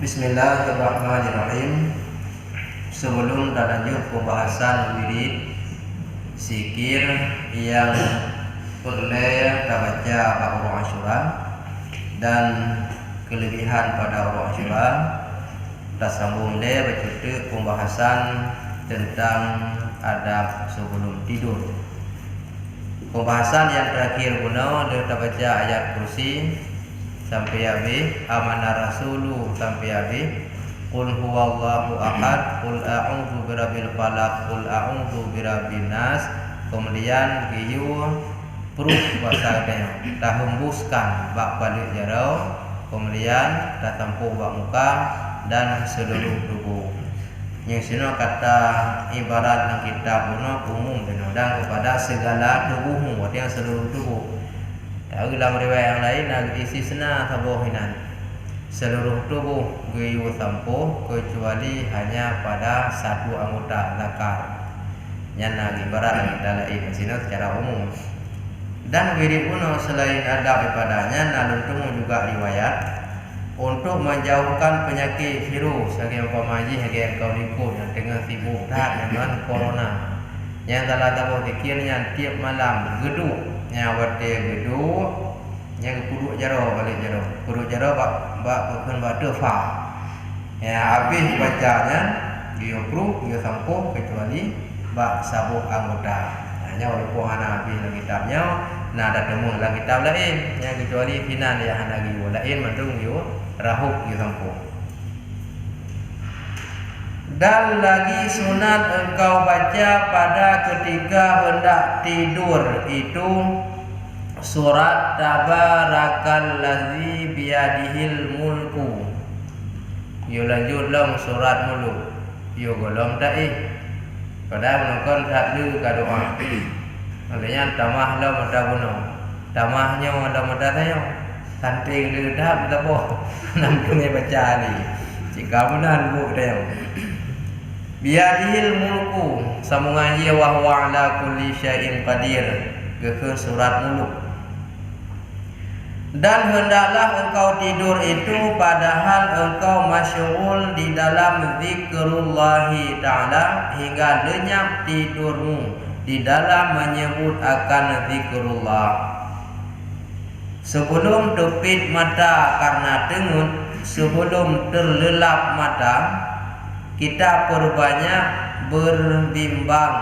Bismillahirrahmanirrahim. Sebelum kita lanjut pembahasan wirid zikir yang boleh kita baca pada orang Asyura dan kelebihan pada orang Asyura, kita sambung baca pembahasan tentang adab sebelum tidur. Pembahasan yang terakhir guna kita baca ayat kursi sampai habis, amanah rasulu sampai habis, qul huwallahu ahad, qul a'udzu birabbil falaq, qul a'udzu birabbin nas. Kemudian giyu perut bahasa dia dah hembuskan bak balik jarau, kemudian dah tampuh bak muka dan seluruh tubuh. Yang sini kata ibarat dalam kitab guna umum dan kepada segala tubuhmu, artinya seluruh tubuh. Dalam riwayat yang lain isi sena tabohinan seluruh tubuh giyu tampuh kecuali hanya pada satu anggota zakar. Yang ibarat kita lain sini secara umum. Dan wirid uno selain adab ibadahnya naluntung juga riwayat untuk menjauhkan penyakit virus sebagai umpamaji sebagai kau ikut yang tengah sibuk dengan corona. Yang telah tahu fikirnya tiap malam geduk nyawate geduk yang kuduk jaro balik bak bukan bak defa. Ya habis bacanya dia proof dia sampo kecuali bak sabuk anggota. Hanya oleh pohana habis dalam kitabnya nah ada temu dalam kitab lain yang kecuali finan ya hanagi lain mandung yo rahuk dia sampo. Dan lagi sunat engkau baca pada ketika hendak tidur itu surat Tabarakallazi biyadihil mulku. Yo lanjut long surat mulu. Yo golong tak padahal menukon tak lu ka doa. Makanya tamah lo muda guna. Tamahnya muda tayo. Santing lu dah betapa. Nam kene baca ni. Jika menan bu tayo. Biyadihil mulku sambungan dia wa huwa ala kulli syai'in qadir ke surat muluk. Dan hendaklah engkau tidur itu padahal engkau masyghul di dalam zikrullahi ta'ala hingga lenyap tidurmu di dalam menyebut akan zikrullah. Sebelum tepit mata karena dengut, sebelum terlelap mata, kita perbanyak berbimbang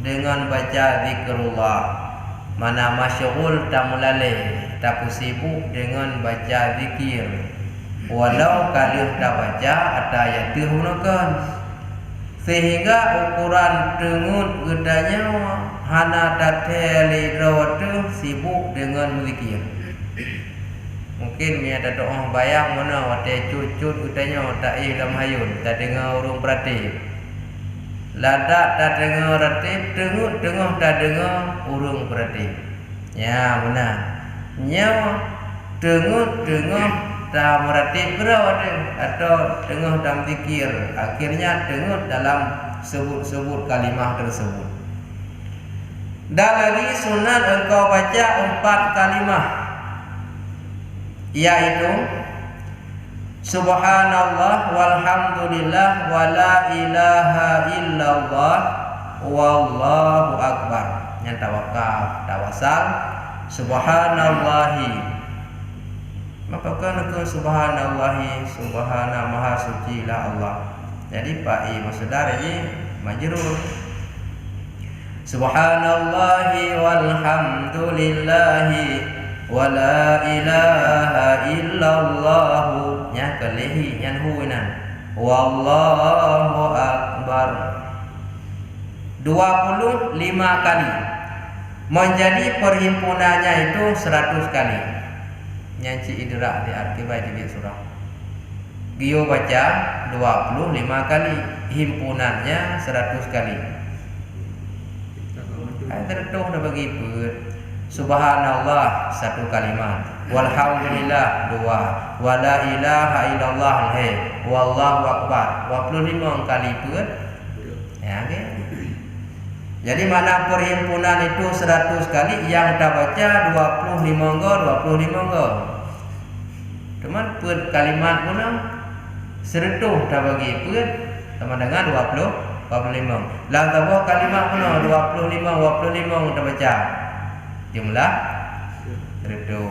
dengan baca zikrullah. Mana masyghul tamulaleh, tak sibuk dengan baca zikir. Walau kalih tak baca ada ayat gunakan. Sehingga ukuran dengut gedanya hana tateli rawatu sibuk dengan zikir. Mungkin dia ada doa bayang mana wate cucut utanya tak dalam hayun tak dengar urung perhati. Ladak tak dengar ratib, dengar tak dengar urung perhati. Ya benar. Nyawa dengar tak meratib atau dengar dalam zikir. Akhirnya dengar dalam sebut-sebut kalimah tersebut. Dan lagi sunat engkau baca 4 kalimah, yaitu subhanallah walhamdulillah wala ilaha illallah wallahu akbar. Yang tawakal tawasal subhanallahi, maka kan ke subhanallahi subhana maha suci la Allah. Jadi pai maksudnya ini majrur subhanallahi walhamdulillahi wala ilaha illallah nya kelehi nyan huinan wallahu akbar 25 kali. Menjadi perhimpunannya itu 100 kali. Nyanci idrak di arkibai di surah. Gio baca 25 kali, himpunannya 100 kali. Tertuh dah bagi put. Subhanallah 1 kalimat, walhamdulillah 2, wala ilaha illallah wallahu akbar 25 kali put. Ya okey. Jadi mana perhimpunan itu 100 kali, yang kita baca 25 go. Cuman per kalimat pun Seretuh dah bagi pun sama dengan 25. Lang tambah kalimah penuh 25 dah baca. Jumlah seretuh.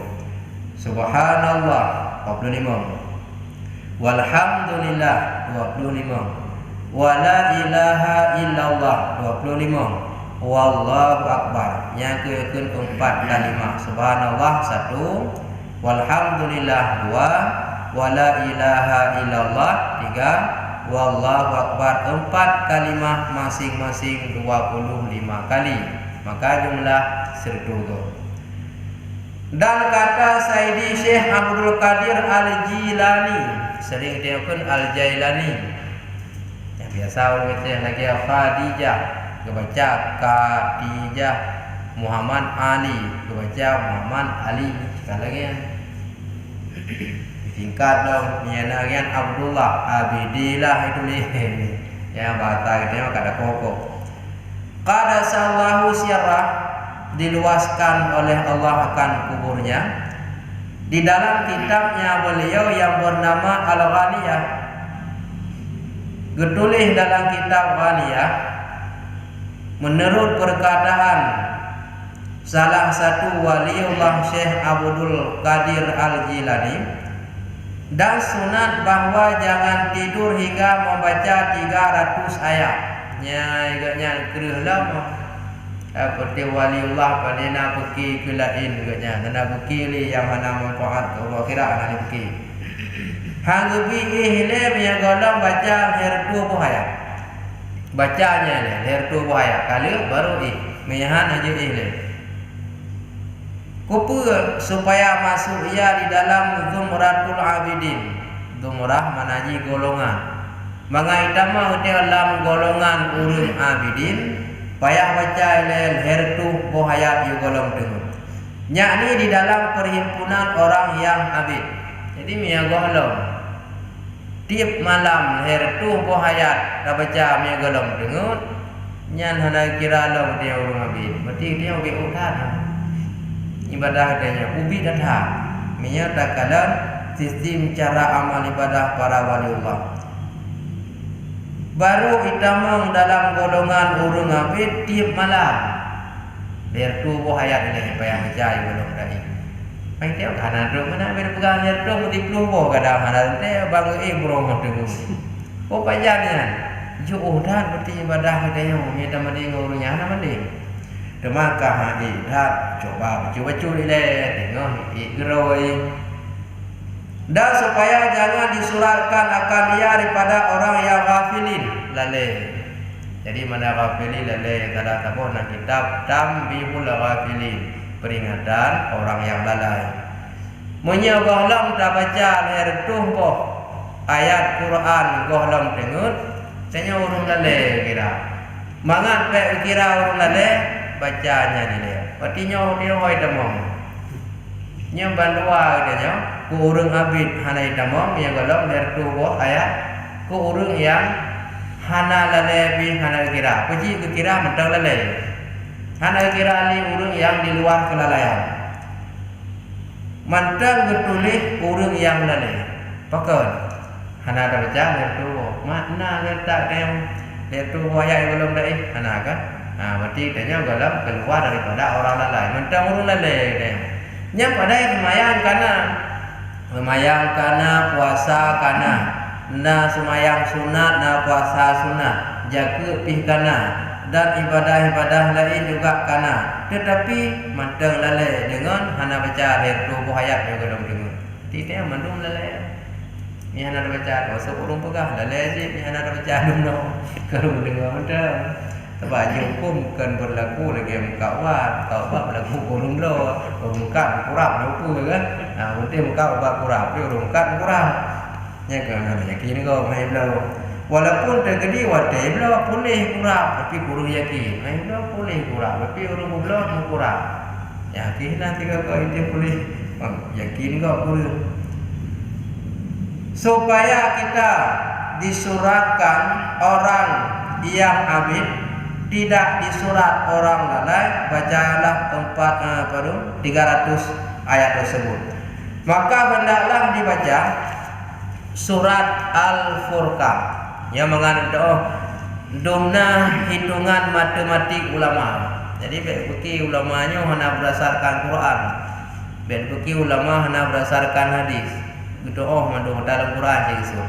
Subhanallah 25. Walhamdulillah 25. Wala ilaha illallah 25. Wallahu akbar. Yang keempat kalimah. Subhanallah 1. Walhamdulillah 2. Wala ilaha illallah 3. Wallahu akbar 4 kalimah masing-masing 25 kali. Maka jumlah 100. Dan kata Sayyidi Syekh Abdul Qadir Al-Jilani, sering dia pun Al-Jailani. Yang biasa orang baca lagi Khadijah, kebaca Khadijah. Muhammad Ali, kebaca Muhammad Ali. Sekali lagi ya. Tingkat dong, nyanyian Abdullah, Abidillah itu nih. Ya bahasa itu maka ada pokok. Qada sallahu sirrah, diluaskan oleh Allah akan kuburnya. Di dalam kitabnya beliau yang bernama Al-Ghaniyah, ditulis dalam kitab Ghaniyah, menurut perkataan salah satu waliullah Syekh Abdul Qadir Al-Jilani, dan sunat bahwa jangan tidur hingga membaca 300 ayat. Nya kereh lama. Seperti waliullah pada nak pergi ke lain katanya, nak pergi li yang mana manfaat ke Allah kira nak pergi. Hang bi ihle yang golong baca her 20 ayat. Bacanya ni her 20 ayat. Kali baru meyahan aja ihle. Kupu supaya masuk ia di dalam zumratul abidin. Zumrah manaji golongan. Mangaitama dalam golongan urun abidin. Payah baca ilal hertu bohayat yu golong dengar. Yakni di dalam perhimpunan orang yang abid. Jadi mia golong. Tiap malam hertu bohayat dah baca mia golong dengar. Nyan hana kira long dia urang abid. Berarti dia ubi utan. Ibadah adanya ubi datang. Mia takalan sistem cara amal ibadah para waliullah. Baru itamang dalam golongan urung abid tiap malam. Biar tu bohayat ini payah berjaya belum tadi. Mai teo kana tu mana ber pegang biar tu mesti puluh boh kadang ada teh bang burung tu. Oh payahnya. Jo dan berarti ibadah dia yang minta mending urungnya ana mending. Demaka hadi dah coba curi le tengok igroi. Dan supaya jangan disuratkan akan dia daripada orang yang ghafilin lalai. Jadi mana ghafilin lalai kalau tahu nak kitab Tambihul Ghafilin, peringatan orang yang lalai. Munya gohlom tak baca leher boh ayat Quran gohlom dengut, saya urung lalai kira. Mangat pe kira urung lalai bacanya dia. Artinya dia hoi demam. Nya bandua dia ku urang abid hanai damam yang golong dari tubuh ayat ku urang yang hana lalebi hana kira puji ke kira mentang lalai hana kira ni urang yang di luar kelalaian mentang getulih urang yang lalai pakon hana ada baca dari tubuh makna letak dari tubuh ayat yang golong dai hana kan berarti dia golong keluar daripada orang lalai mentang urang lalai dia nya pada semayang kana puasa kana na semayang sunat na puasa sunat jaga pih kana dan ibadah-ibadah lain juga kana tetapi manteng lalai dengan hana baca akhir tubuh ayat yang golong dengar tidak mandung lalai ni hana baca dosa urung pegah lalai je ni hana baca dumno kalau dengar manteng sebab hukum kan berlaku lagi mukawat berlaku kurung lo muka kurang lupa kan nanti muka kurang urung kan kurang nya kan yakin kau mai belo walaupun terjadi wadah belo boleh kurang tapi kurang yakin mai belo boleh kurang tapi urung belo kurang yakin nanti kau itu boleh yakin kau kurang supaya kita disuratkan orang yang abid tidak disurat orang lalai bacalah 300 ayat tersebut maka hendaklah dibaca surat Al-Furqan yang mengandung domna hitungan matematik ulama. Jadi bagi ulamanya hanya berdasarkan Quran, bagi ulama hanya berdasarkan hadis. Gitu mandung dalam Quran gitu.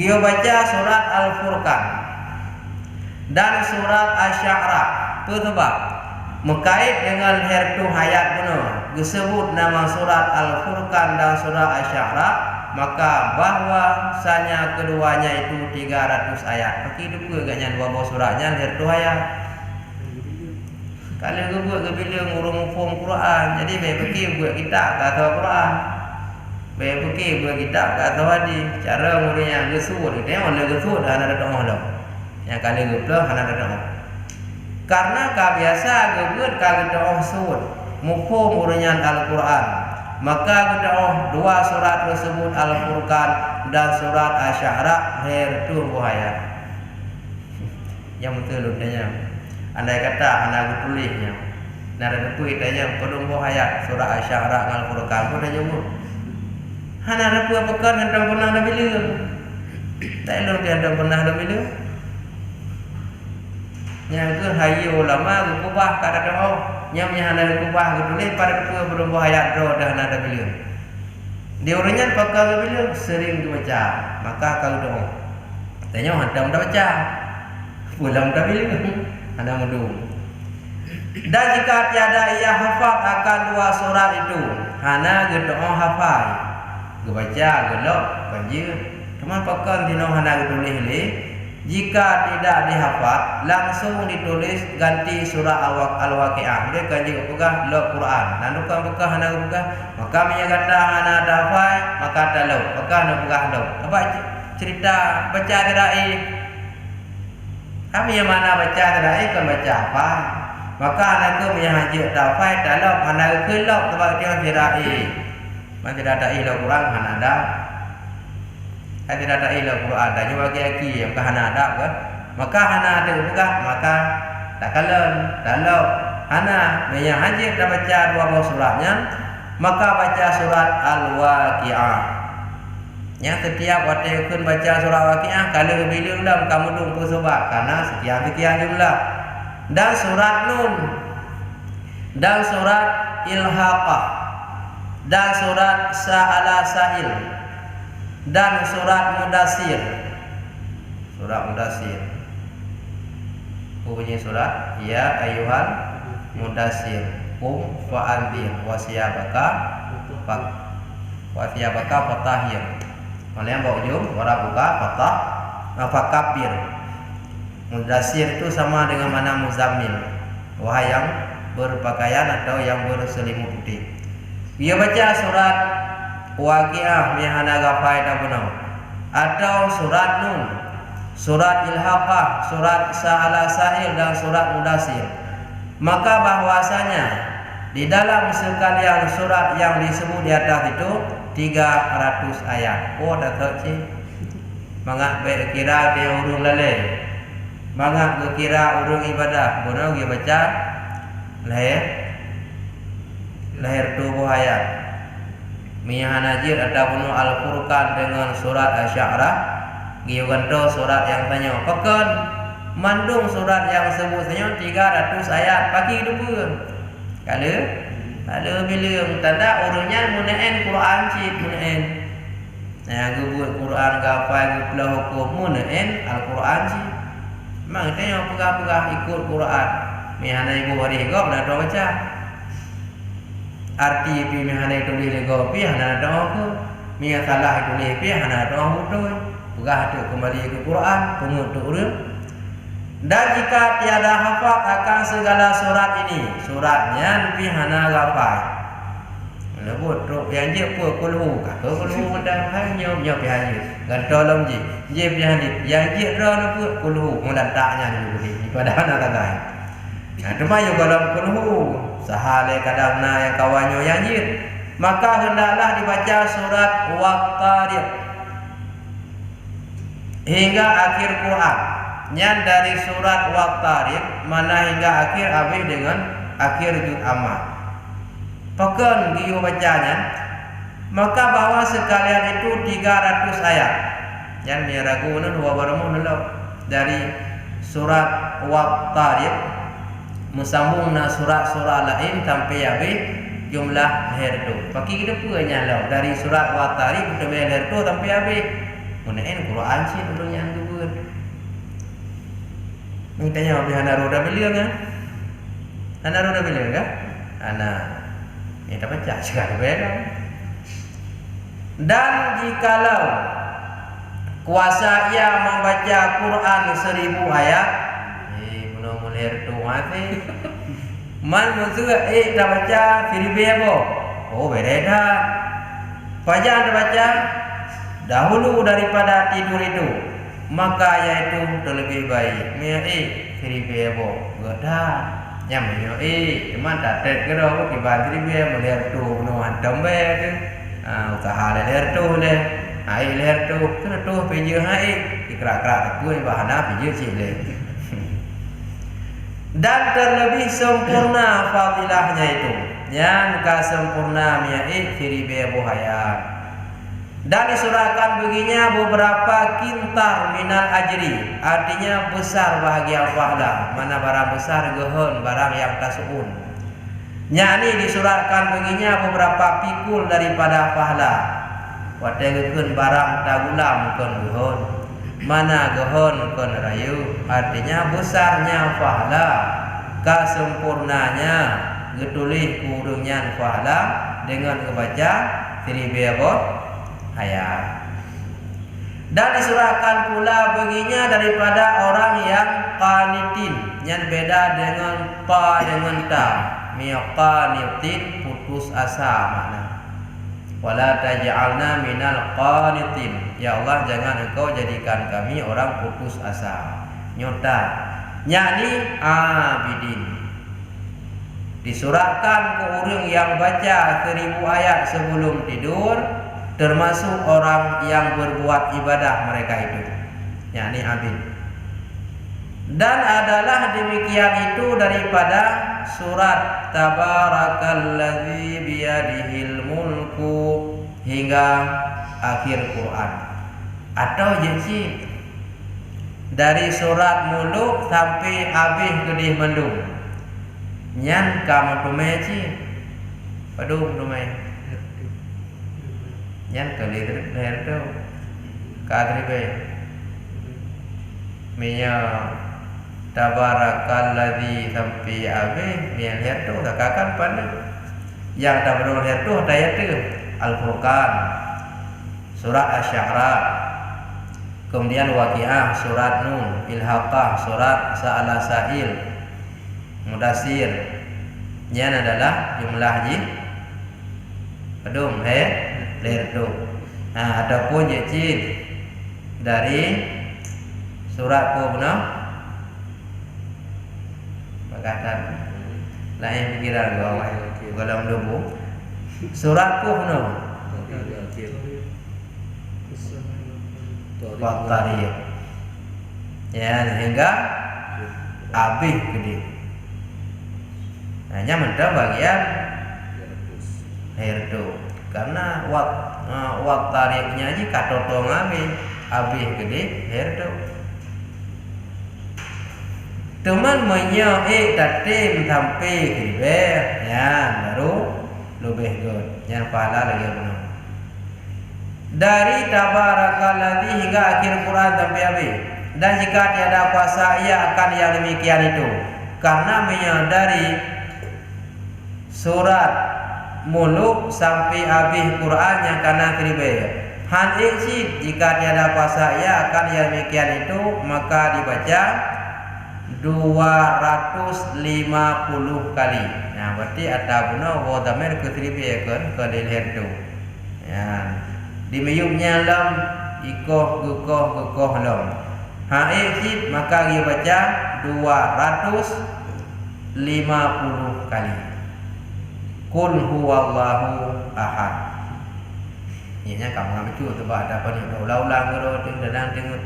Dia baca surat Al-Furqan dan surat Asy-Syu'ara. Itu sebab mengkait dengan hertu hayat benar disebut nama surat Al-Furqan dan surat Asy-Syu'ara, maka bahwasanya keduanya itu 300 ayat. Bagi dua gaknya dua buah suratnya hertu hayat. Kalau gue bila ngurung form Quran, jadi bagi buat kitab kata Quran. Bagi buat kitab kata hadis. Cara ngurungnya gesud, dia mana gesud hana ada doa dah. Yang kali gue hana ada doa. Karena biasa gue kalau doa sud, mufhum ngurungnya Al-Quran. Maka kita dua surat tersebut Al-Furqan dan surat Asy-Syu'ara hertu buaya. Yang betul udahnya. Andai kata anak tulisnya, nara depu itanya pedung buaya surat Asy-Syu'ara dan Al-Furqan pun dah jumpa. Hana depu apa kan hendak pernah dah bila? Tak elok dia hendak pernah dah bila. Yang ke hayi ulama kubah kata doa. Yang hana kubah tulis pada depu pedung buaya dah dah bila. Dia orangnya pakai bila sering dibaca, maka kalau doa. Tanya hendak dah baca. Pulang dah bila. Anda mendung. Dan jika tiada ia hafal akan dua surat itu, hana gedoa hafal, gebaca gelok banjir. Cuma pakai dino hana tulis ni. Jika tidak dihafal, langsung ditulis ganti surah Al-Waqiah. Dia kaji pegah lok Quran. Dan bukan hana pegah, maka menyatakan hana ada hafal, maka talau. Maka hana pegah lok. Apa cerita baca tirai? Kami yang mana baca tadi kan baca apa? Maka anak yang haji tafai dalam anak kelok sebab dia tirai. Man tidak ada ilah Quran kan ada. Kan tidak ada ilah Quran dan juga lagi yang kan ada kan. Maka hana ada juga maka tak kalen dalam hana yang haji dah baca dua buah suratnya, maka baca surat Al-Waqiah. Yang setiap waktu kun baca surah Waqiah kalau bila dah kamu tunggu sebab karena sekian jumlah. Dan surat Nun dan surat Ilhaqah dan surat Sa'ala Sa'il dan surat Mudassir. Surat Mudassir. Bunyi surat ya ayyuhal mudassir qum fa'anzir wa siyabaka fatahhir. Malah bawa ujung warna buka fatah fakabir. Mudassir itu sama dengan mana muzammil, wahai yang berpakaian atau yang berselimut putih. Dia baca surat Waqiah mihana gafai dan benar, atau surat Nun, surat Ilhaqah, surat Sa'ala Sa'il dan surat Mudassir. Maka bahwasanya di dalam sekalian surat yang disebut di atas itu 300 ayat. Oh dah tahu sih. Mangak berkira dia urung lalai. Mangak berkira urung ibadah. Bono dia baca lahir tubuh ayat. Miyahan ajir ataupun Al-Furqan dengan surat Asy-Syu'ara. Dia ganto surat yang tanya. Pekan mandung surat yang sebutnya 300 ayat. Pagi dua. Kalau bila tanda urutnya munaen Quran cip munaen. Nah, buat Quran gafai guplah hukum munaen Al-Quran cip. Memang tanya pegah-pegah ikut Quran. Mihana ibu hari gop dah baca. Arti pi mihana tulis lego pi hana doa ke. Mia salah tulis pi hana doa betul. Pegah tu kembali ke Quran pengutuk urut. Dan jika tiada hafal akan segala surat ini, suratnya lebih hana hafal. Lebut ruk yang je pun kulhu, kata kulhu mendak hanya nyo pihaje. Gantolom je pihaje. Yang je ro lebut kulhu mendatanya ni pada hana tagai. Nah, cuma yo dalam kulhu sahale kadangna yang kawanyo yang je. Maka hendaklah dibaca surat Waqariq hingga akhir Quran. Yang dari surat Waqariq mana hingga akhir habis dengan akhir juz amma. Pekan dia bacanya Maka bawa sekalian itu 300 ayat. Yang ragu nun wa baramun dari surat Wat-Tariq musambung na surat-surat lain sampai habis jumlah herdo. Paki kita punya lah dari surat Wat-Tariq sampai herdo sampai habis. Munaen Quran sih dulu yang dulu. Mintanya habis anak roda beliau kan? Anak roda beliau kan? Anak ini dapat sekali beda. Dan jikalau kuasa ia membaca Quran 1000 ayat, belum mulai tu mati. Man musuh dah baca 1000 apa? Oh beda. Fajar dah baca dahulu daripada tidur itu, maka yaitu lebih baik. Mia 1000 apa? Gada. Yang mia cuma tak tet kero kibat 1000 mulai tu no hantam be. Usaha leher tu le, hai leher tu, kena tu peje hai, dikerak-kerak tu bahana peje cik le. Dan terlebih sempurna fadilahnya itu, yang kesempurna miai 1000 hayat. Dan disurahkan baginya beberapa kintar minal ajri, artinya besar bahagia pahala. Mana barang besar gehon, barang yang tasuun. Nyani disurahkan baginya beberapa pikul daripada pahala. Wategeun barang tagulam kon gehon. Mana gehon kon rayu, artinya besarnya pahala, kesempurnanya getulih kurungnya pahala dengan membaca 1000 ayat. Dan disurahkan pula baginya daripada orang yang qanitin, yang beda dengan pa dengan ta. Qanitin putus asa makna. Wala taj'alna minal qanitin. Ya Allah, jangan engkau jadikan kami orang putus asa. Nyota yakni abidin. Disurahkan ke orang yang baca 1000 ayat sebelum tidur, termasuk orang yang berbuat ibadah mereka itu, yakni abid. Dan adalah demikian itu daripada surat Tabarakalladzi biyadihil mulku hingga akhir Quran. Atau jadi dari surat muluk sampai habis gedih mendung. Nyan kamu tumeji. Padung tumai. Nyan kali leher tu. Kadri be. Minya Tabarakalladzi sampai habis yang lihat tu katakan pada yang tak perlu lihat tu ayat tu Al-Furqan, surat Asy-Syu'ara, kemudian Waqiah, surat Nun, Ilhaqah, surat Sa'ala Sa'il, Mudassir. Yang adalah jumlah jin pedung lihat tu. Adapun jin dari surat Qur'an katan lain pikiran gua dalam debu surat Qur'an Wat-Tariq ya hingga habis gede. Hanya mentah bagian herdo karena Wat-Tariqnya aja katotong habis gede herdo. Teman menyoik tatim sampai hiber ya baru lebih good yang pahala lagi benar. Dari Tabarakalladzi hingga akhir Quran sampai habis. Dan jika tiada kuasa ia akan yang demikian itu, karena menyadari surat muluk sampai habis Quran yang karena hiber. Han ijid jika tiada kuasa ia akan yang demikian itu, maka dibaca 250 kali. Nah, berarti atabuna wa damir ke 1000 kan ke lihat tu. Ya. Di meyumnya lam ikoh gekoh lam. Ha ijib maka dia baca 250 kali. Qul huwallahu ahad. Ianya kamu ngacu tebak ada apa ni ulang-ulang gero tendang tengok.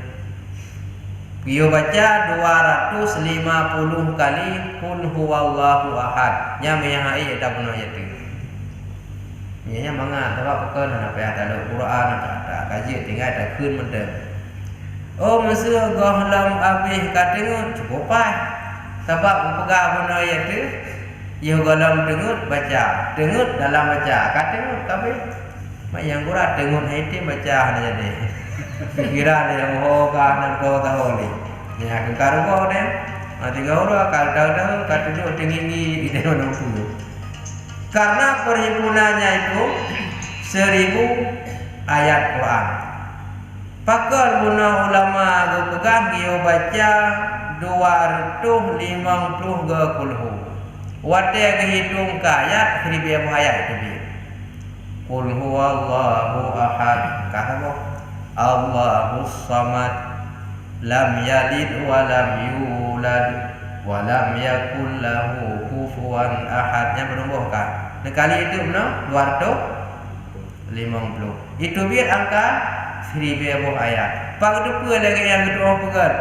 Dia baca 250 kali Qul huwallahu ahad. Nya meyahai ada benar ayat tu. Ianya manga sebab bukan nak payah ada Quran ada kaji tinggal ada kun mendem. Oh masa gahlam habis katanya cukup pai. Sebab pegang benda ya tu ia gahlam dengut baca, dengut dalam baca. Katanya tapi mak yang Quran dengut hati baca ni jadi. Kira dia hoga nak tahu ni. Ya kekaru kau deh. Mati kau dah kalau katanya tinggi di dalam tu. Karena perhimpunannya itu 1000 ayat Quran. Pakal guna ulama pegang dia baca 250 ke kulhu. Wate hitung ke ayat 1000 ayat itu dia. Qul huwallahu ahad. Kata Allahus samad lam yalid wa lam yulad walam yakul lahu kufuwan ahadnya berumbuh kan. Kali itu benar 250. Itu biar angka 1000 ayat. Pak kedua lagi yang kedua pegat.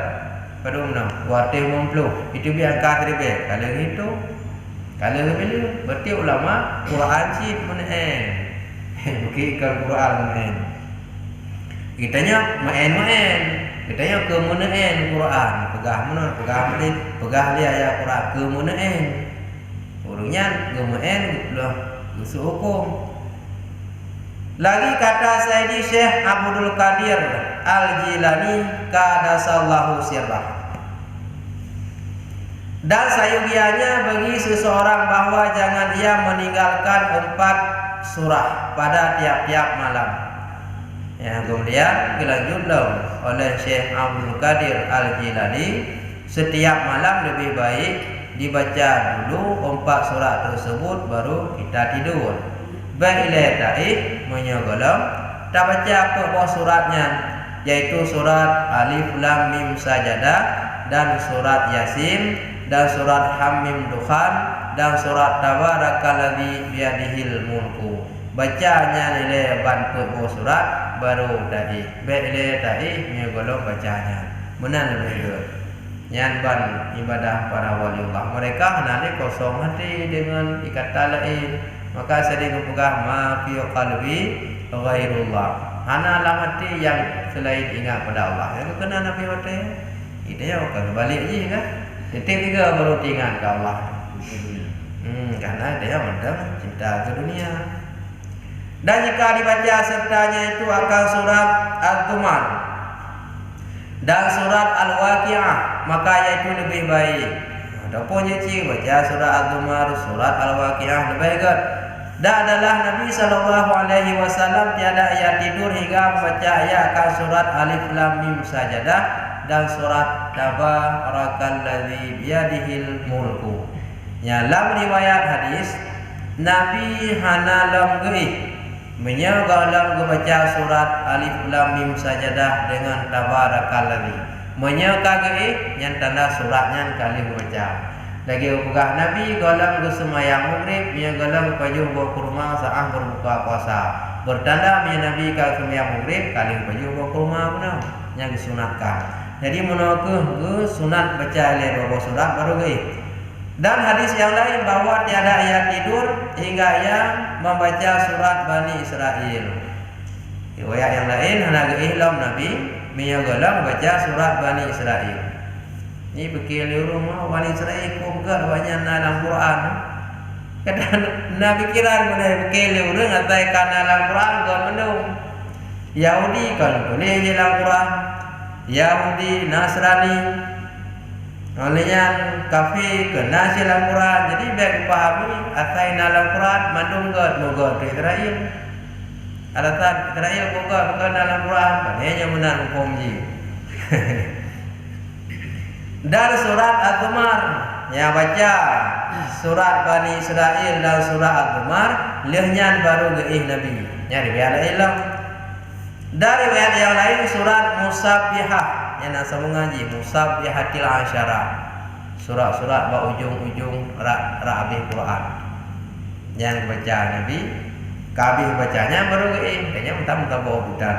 Pada benar 250. Itu biar angka 1000. Kalau itu kalau bila berarti ulama Quran cip menaen. Bukan Quran menaen. Kitanya main. Kitanya kemunaen Quran, pegah mana, pegah dia ayat Quran kemunaen. Urungnya kemunaen lah usul hukum. Lagi kata Sayyidi Syekh Abdul Qadir Al-Jilani qaddasallahu sirrah. Dan sayugianya bagi seseorang bahwa jangan ia meninggalkan 4 surah pada tiap-tiap malam. Yang kemudian dilanjutkan oleh Syekh Abdul Qadir Al-Jilani, setiap malam lebih baik dibaca dulu 4 surat tersebut baru kita tidur. Baiklah ta'i menyogolam tak baca apa buah suratnya, yaitu surat Alif Lam Mim Sajadah dan surat Yasin dan surat Hamim Dukhan dan surat Tabarakalladzi biyadihil mulku. Bacanya nilai bantu buah surat baru ta'i. Baiklah ta'i menyogolong bacanya. Benar lebih good. Yang ban ibadah para waliullah. Mereka hendak kosong hati dengan ikatan lain. Maka sering berpegang ma fi qalbi ghairullah. Hana dalam hati yang selain ingat pada Allah. Yang kena Nabi hati. Itu ya akan balik je kan. Titik 3 baru ingat ke Allah. Karena dia mendam cinta ke dunia. Dan jika dibaca sertanya itu akan surat Al-Zumar dan surat Al-Waqi'ah, maka yaitu lebih baik. Adapun jika baca surat Al-Zumar, surat Al-Waqi'ah lebih baik. Dan adalah Nabi SAW tiada ayat tidur hingga membaca ayat akan surat Alif Lam Mim Sajadah dan surat Tabarakalladzi biyadihil mulku. Ya, dalam riwayat hadis Nabi hana lam geih menyegalam membaca surat Alif Lam Mim Sajadah dengan Tabarakalladzi. Menyekagei yang tanda suratnya kali membaca. Lagi pegah Nabi galam ke semayang maghrib, nya galam pajuh buah kurma saat berbuka puasa. Bertanda nya Nabi ke semayang maghrib kali pajuh buah kurma benar yang disunatkan. Jadi menokeh ke sunat baca le buah surat baru geih. Dan hadis yang lain bahwa tiada ayat tidur hingga ia membaca surat Bani Israel. Riwayat yang lain hana ihlam Nabi menyagalam baca surat Bani Israel. Ini bekil rumah Bani Israel ko begal banyak dalam Quran. Kata Nabi kira mana bekil urang atai kana dalam Quran ko mendung. Yahudi kan boleh dalam Quran. Yahudi Nasrani olehnya kafir kena dalam Quran. Jadi biar dipahami atai dalam Quran mandung god moga Israel. Alasan Israel moga bukan dalam Quran, hanya benar hukum ji. Dan surat Az-Zumar yang baca surat Bani Israel dan surat Az-Zumar lehnya baru geih Nabi. Nyari biar ilang. Dari ayat yang lain surat Musabbihah yang nak mengaji Musabbihatil Asyara. Surat-surat ba ujung-ujung Rabi Quran. Yang baca Nabi kabih bacanya baru geih, kayaknya mentah-mentah bawa budan.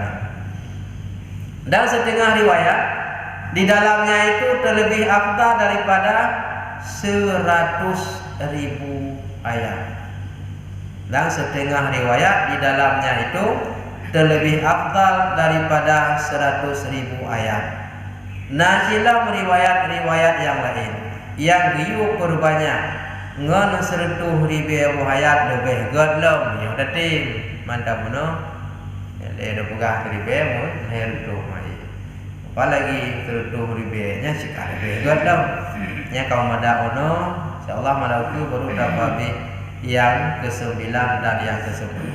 Dan setengah riwayat di dalamnya itu terlebih afdal daripada 100.000 ayat. Dan setengah riwayat di dalamnya itu terlebih afdal daripada 100.000 ayat. Najilah riwayat-riwayat yang lain yang giu berbanyak ngan 100.000 ayat lebih godlom yang dating mantap no. Ada pegah ribe mun hel tu mai. Apalagi 100.000 nya sik lebih godlom. Nya kaum mada ono insyaallah malauku baru dapat yang ke-9 dan yang ke-10.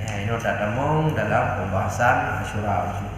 Ini sudah temu dalam pembahasan Asyura.